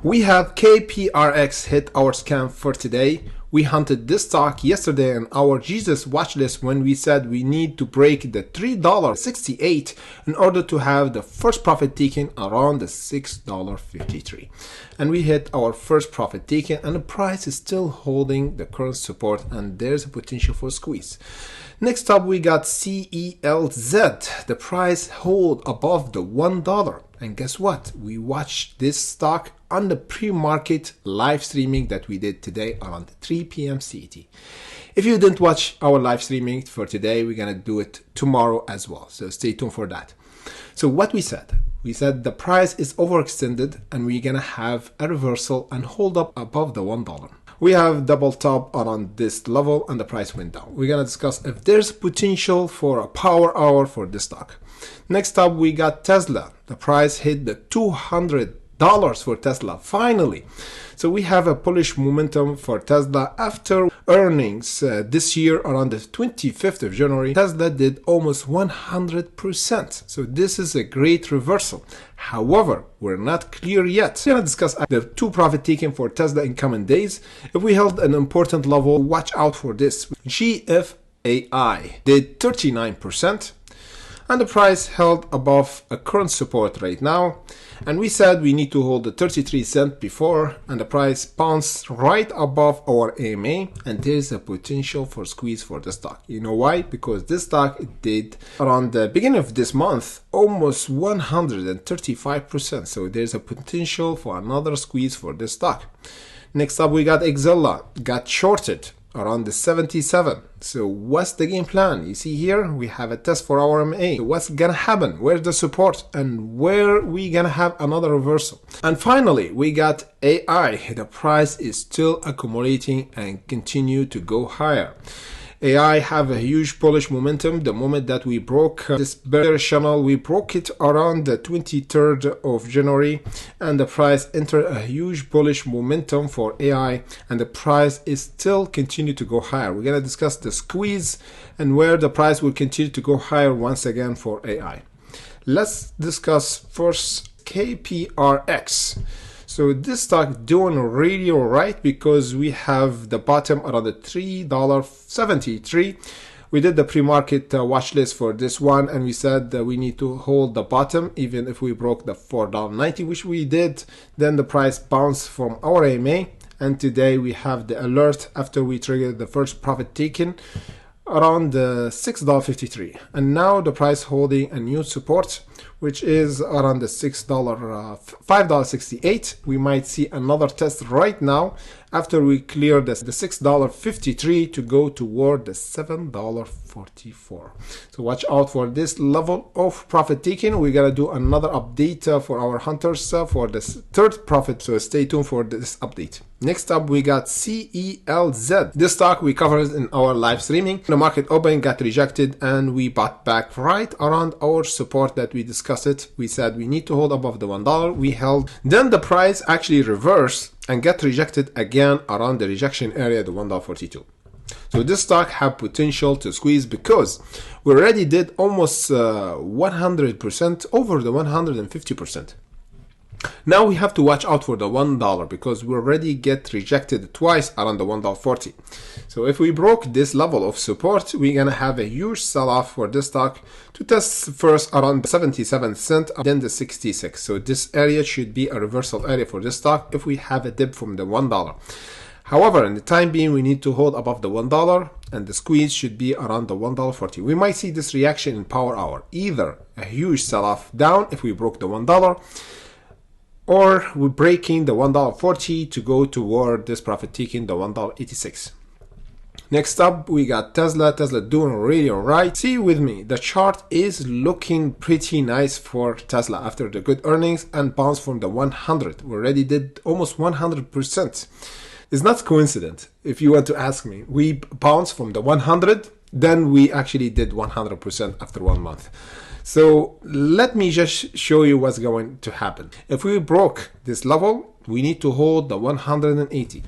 We have KPRX hit our scam for today. We hunted this stock yesterday on our Jesus watch list when we said we need to break the $3.68 in order to have the first profit taken around the $6.53. And we hit our first profit taken, and the price is still holding the current support, and there's a potential for squeeze. Next up, we got CELZ. The price hold above the $1. And guess what? We watched this stock on the pre-market live streaming that we did today around 3 p.m. CET. If you didn't watch our live streaming for today, we're going to do it tomorrow as well. So stay tuned for that. So what we said the price is overextended and we're going to have a reversal and hold up above the $1. We have double top around this level and the price went down. We're going to discuss if there's potential for a power hour for this stock. Next up, we got Tesla. The price hit the $200 for Tesla finally. So we have a bullish momentum for Tesla after earnings this year around the 25th of January. Tesla did almost 100%. So this is a great reversal. However, we're not clear yet. We're going to discuss the two profit taken for Tesla in coming days. If we held an important level, watch out for this. GFAI did 39%. And the price held above a current support right now. And we said we need to hold the 33 cents before, and the price bounced right above our AMA, and there's a potential for squeeze for the stock. You know why? Because this stock did around the beginning of this month almost 135%. So there's a potential for another squeeze for this stock. Next up, we got Exela, got shorted around the 77. So what's the game plan? You see here, we have a test for our MA. What's gonna happen? Where's the support? And where we gonna have another reversal? And finally, we got AI. The price is still accumulating and continue to go higher. AI have a huge bullish momentum. The moment that we broke this bear channel, we broke it around the 23rd of January, and the price entered a huge bullish momentum for AI, and the price is still continue to go higher. We're going to discuss the squeeze and where the price will continue to go higher once again for AI. Let's discuss first KPRX. So this stock doing really all right because we have the bottom around the $3.73. We did the pre-market watch list for this one, and we said that we need to hold the bottom even if we broke the $4.90, which we did. Then the price bounced from our AMA, and today we have the alert after we triggered the first profit taken around the $6.53, and now the price holding a new support, which is around the $5.68. We might see another test right now after we clear the $6.53 to go toward the $7.44. So watch out for this level of profit taking. We're gonna do another update for our hunters for this third profit, so stay tuned for this update. Next up, we got CELZ. This stock we covered in our live streaming. The market open got rejected, and we bought back right around our support that we discussed it. We said we need to hold above the $1. We held. Then the price actually reversed and got rejected again around the rejection area, the $1.42. So this stock have potential to squeeze because we already did almost 100%, over the 150%. Now we have to watch out for the $1 because we already get rejected twice around the $1.40. So if we broke this level of support, we're gonna have a huge sell-off for this stock to test first around 77 cents, then the 66. So this area should be a reversal area for this stock if we have a dip from the $1. However, in the time being, we need to hold above the $1, and the squeeze should be around the $1.40. We might see this reaction in power hour, either a huge sell-off down if we broke the $1, or we're breaking the $1.40 to go toward this profit taking the $1.86. Next up, we got Tesla. Tesla doing really all right. See with me, the chart is looking pretty nice for Tesla after the good earnings and bounce from the 100. We already did almost 100%. It's not coincident. If you want to ask me, we bounced from the 100, then we actually did 100% after 1 month. So let me just show you what's going to happen. If we broke this level, we need to hold the 180.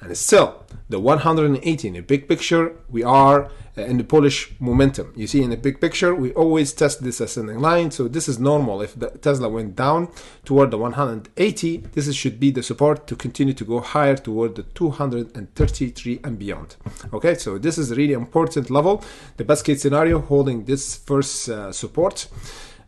And still, the 180 in the big picture, we are in the bullish momentum. You see, in the big picture, we always test this ascending line. So this is normal. If the Tesla went down toward the 180, this should be the support to continue to go higher toward the 233 and beyond. Okay, so this is a really important level. The best case scenario, holding this first support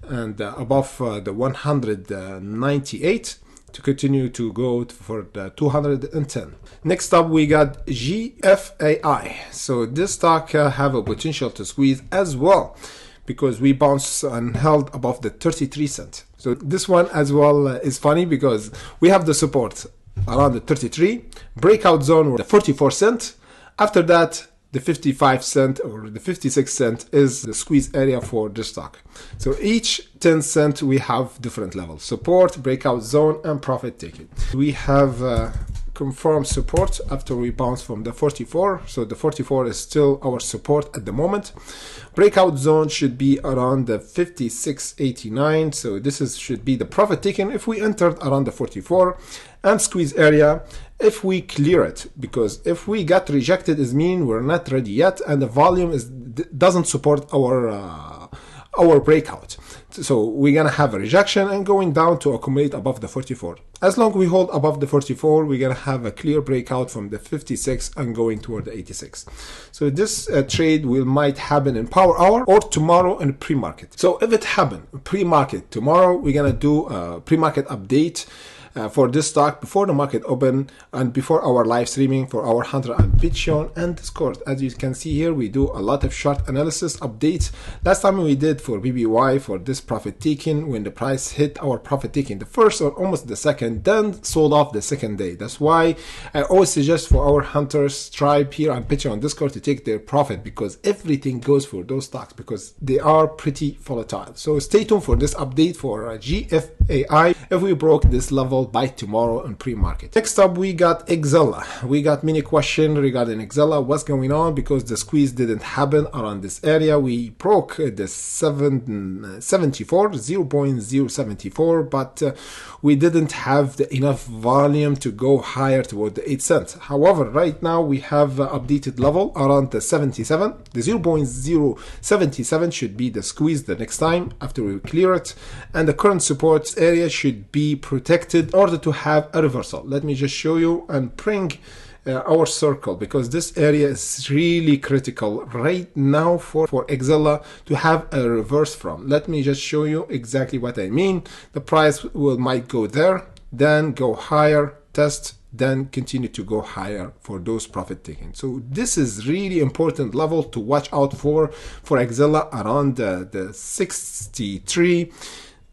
and above the 198 to continue to go for the 210. Next up, we got GFAI. So this stock have a potential to squeeze as well, because we bounced and held above the 33 cent. So this one as well is funny, because we have the support around the 33, breakout zone or the 44 cent. After that, the 55 cent or the 56 cent is the squeeze area for this stock. So each 10 cent we have different levels: support, breakout zone, and profit taking. We have confirmed support after we bounce from the 44. So the 44 is still our support at the moment. Breakout zone should be around the 56.89. So this should be the profit taken if we entered around the 44, and squeeze area if we clear it, because if we got rejected, it means we're not ready yet, and the volume doesn't support our breakout. So we're gonna have a rejection and going down to accumulate above the 44. As long as we hold above the 44, we're gonna have a clear breakout from the 56 and going toward the 86. So this trade might happen in power hour or tomorrow in pre-market. So if it happen pre-market tomorrow, we're gonna do a pre-market update for this stock before the market open and before our live streaming for our Hunter and Patreon and Discord. As you can see here, we do a lot of short analysis updates. Last time we did for bbby for this profit taking, when the price hit our profit taking the first or almost the second, then sold off the second day. That's why I always suggest for our Hunters tribe here on Patreon and Discord to take their profit, because everything goes for those stocks because they are pretty volatile. So stay tuned for this update for GFAI if we broke this level by tomorrow in pre-market. Next up, we got Xella. We got many questions regarding Xella. What's going on? Because the squeeze didn't happen around this area. We broke the 0.074, but we didn't have enough volume to go higher toward the 8 cents. However, right now we have updated level around the 77. The 0.077 should be the squeeze the next time after we clear it, and the current support area should be protected in order to have a reversal. Let me just show you and bring our circle, because this area is really critical right now for Xella to have a reverse from. Let me just show you exactly what I mean. The price might go there, then go higher, test, then continue to go higher for those profit taking. So this is really important level to watch out for Xella around the 63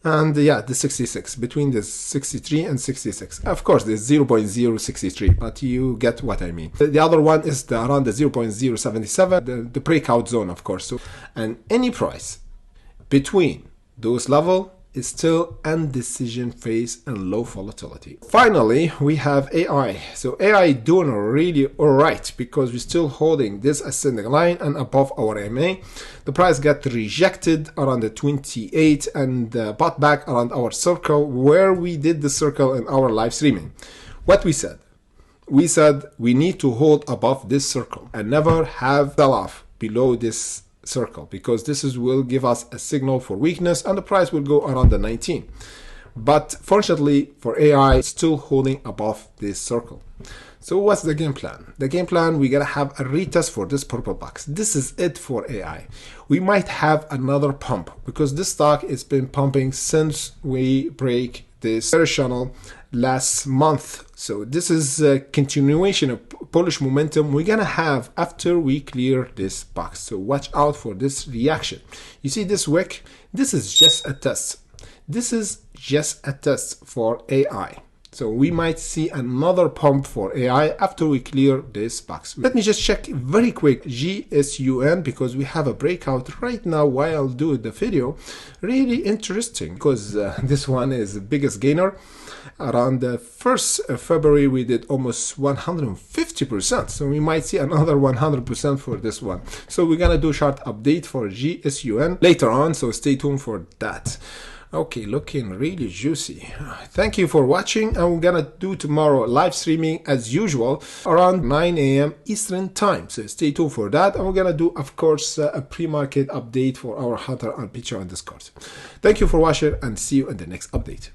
and the 66, between the 63 and 66. Of course, there's 0.063, but you get what I mean. The other one is around the 0.077, the breakout zone, of course. So, and any price between those levels is still indecision phase and low volatility. Finally, we have AI. So AI doing really all right, because we're still holding this ascending line and above our MA. The price got rejected around the 28 and bought back around our circle, where we did the circle in our live streaming. What we said? We said we need to hold above this circle and never have sell off below this circle, because this will give us a signal for weakness and the price will go around the 19. But fortunately for AI, it's still holding above this circle. So what's the game plan? The game plan, we gotta have a retest for this purple box. This is it for AI. We might have another pump, because this stock has been pumping since we break this bearish channel last month. So this is a continuation of bullish momentum we're gonna have after we clear this box. So watch out for this reaction. You see this wick? This is just a test. This is just a test for AI. So we might see another pump for AI after we clear this box. Let me just check very quick GSUN, because we have a breakout right now while I do the video. Really interesting, because this one is the biggest gainer. Around the 1st of February, we did almost 150%. So we might see another 100% for this one. So we're gonna do a short update for GSUN later on. So stay tuned for that. Okay, looking really juicy. Thank you for watching, and we're gonna do tomorrow live streaming as usual around 9 a.m. Eastern time. So stay tuned for that, and we're gonna do, of course, a pre-market update for our hunter and pitcher on Discord. Thank you for watching, and see you in the next update.